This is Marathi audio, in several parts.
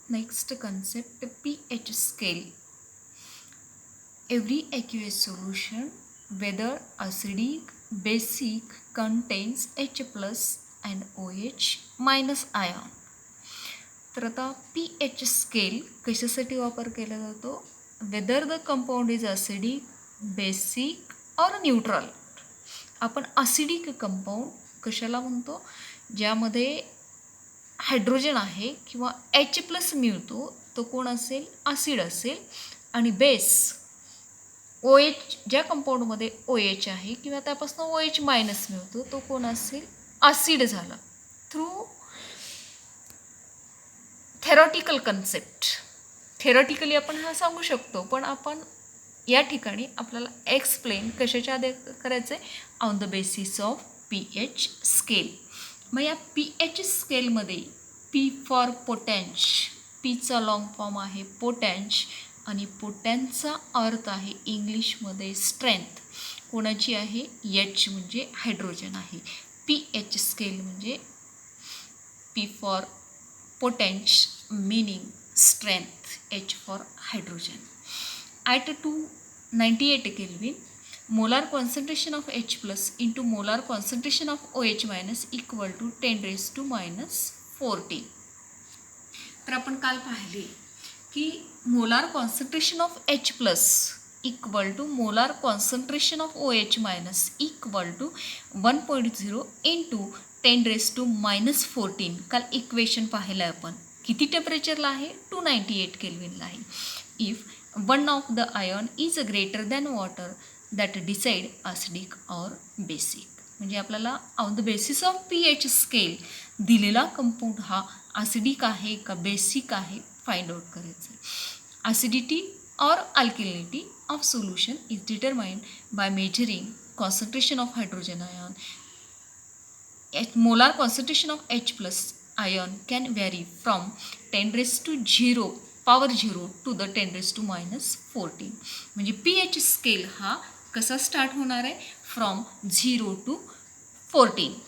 Next concept, pH scale. Every aqueous solution, whether acidic, basic, contains H plus and OH minus ion. तर आता pH स्केल कशासाठी वापर केला जातो? Whether the compound is acidic, basic और न्यूट्रल. आपण असिडिक कंपाऊंड कशाला म्हणतो? ज्यामध्ये हायड्रोजन आहे किंवा H प्लस मिळतो तो कोण असेल? ॲसिड असेल. आणि बेस OH, ज्या कंपाऊंडमध्ये OH आहे किंवा त्यापासून OH मायनस मिळतो तो कोण असेल? ॲसिड झाला. थ्रू थेरॉटिकल कन्सेप्ट, थेरॉटिकली आपण हा सांगू शकतो, पण आपण या ठिकाणी आपल्याला एक्सप्लेन कशाच्या आधी करायचं आहे? On the basis of pH scale. मग या pH स्केलमध्ये P फॉर पोटॅन्श, पीचा लॉंग फॉर्म आहे पोटॅन्श आणि पोटॅन्सचा अर्थ आहे इंग्लिशमध्ये स्ट्रेंथ. कोणाची आहे? H म्हणजे हायड्रोजन आहे. pH स्केल म्हणजे P for potenz meaning strength, H for hydrogen. At 298 Kelvin, molar concentration of H plus into molar concentration of OH minus equal to 10 raised to minus 14. तर आपण काल पाहिले की molar concentration of H plus equal to molar concentration of OH minus equal to 1.0 into 10 raise to minus 14. काल इक्वेशन पाहिलं आहे आपण. किती टेम्परेचरला आहे? 298 केल्विनला आहे. If one of the ion is greater than water that decide acidic or basic. म्हणजे आपल्याला on the basis of pH scale दिलेला कंपाऊंड हा ॲसिडिक आहे का बेसिक आहे फाइंड आउट करायचं आहे. ॲसिडिटी और alkalinity of solution is determined by measuring concentration of hydrogen ion. Molar concentration of H plus ion can vary from 10 raised to 0 power 0 to the 10 raised to minus 14. म्हणजे pH स्केल हा कसा स्टार्ट होणार आहे? From 0 to 14.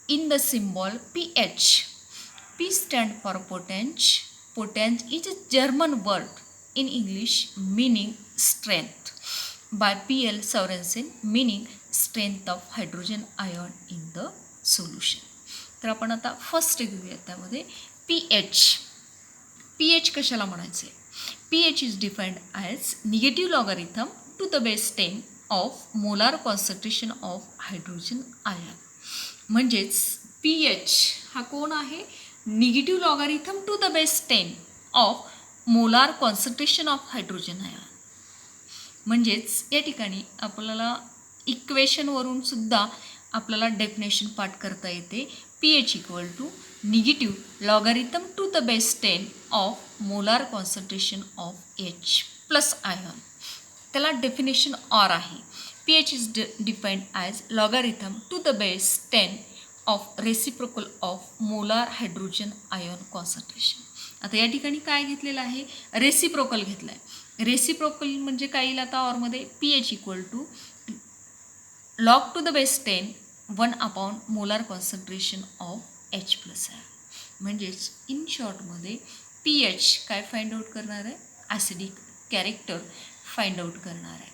In the symbol pH, P stand for potential. Potential is a German word in English meaning strength, by P.L. Sorensen, meaning strength of hydrogen ion in the solution. तर आपण आता फर्स्ट घेऊया त्यामध्ये pH. pH कशाला म्हणायचं आहे? pH is defined as negative logarithm to the base 10 of molar concentration of hydrogen ion. म्हणजेच pH हा कोण आहे? Negative logarithm to the base 10 of molar concentration of hydrogen ion. म्हणजेच या ठिकाणी आपल्याला इक्वेशनवरून सुद्धा आपल्याला डेफिनेशन पाठ करता येते. pH equal to negative logarithm to the base 10 of molar concentration of H plus ion. त्याला डेफिनेशन ऑर आहे. pH is defined as logarithm to the base 10 of reciprocal of molar hydrogen ion concentration. आता या ठिकाणी काय घेतलेलं आहे? रेसिप्रोकल घेतलं आहे. रेसिप्रोकल म्हणजे काय येईल आता ऑरमध्ये? pH equal to log to the base 10 1 upon molar concentration of H plus आहे. म्हणजेच इन शॉर्टमध्ये pH काय फाइंड आउट करणार आहे? ॲसिडिक कॅरेक्टर फाइंड आउट करणार आहे.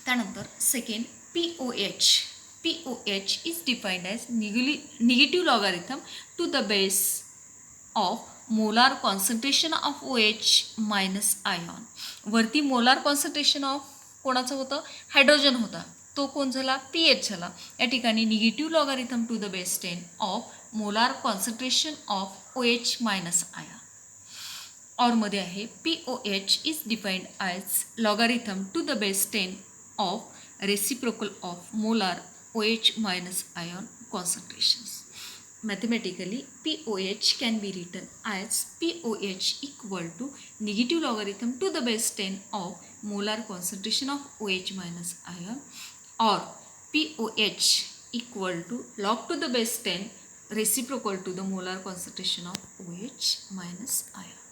त्यानंतर second POH. POH is defined as negative logarithm to the base of molar concentration of OH minus ion. वरती मोलार कॉन्सन्ट्रेशन ऑफ कोणाचं होतं? हायड्रोजन होता. तो कोण झाला? pH झाला. या ठिकाणी negative logarithm to the base 10 of molar concentration of OH minus ion. ऑरमध्ये आहे POH is defined as logarithm to the base 10 of reciprocal of molar OH minus ion concentrations. Mathematically, POH can be written as POH equal to negative logarithm to the base 10 of molar concentration of OH minus ion, or POH equal to log to the base 10 reciprocal to the molar concentration of OH minus ion.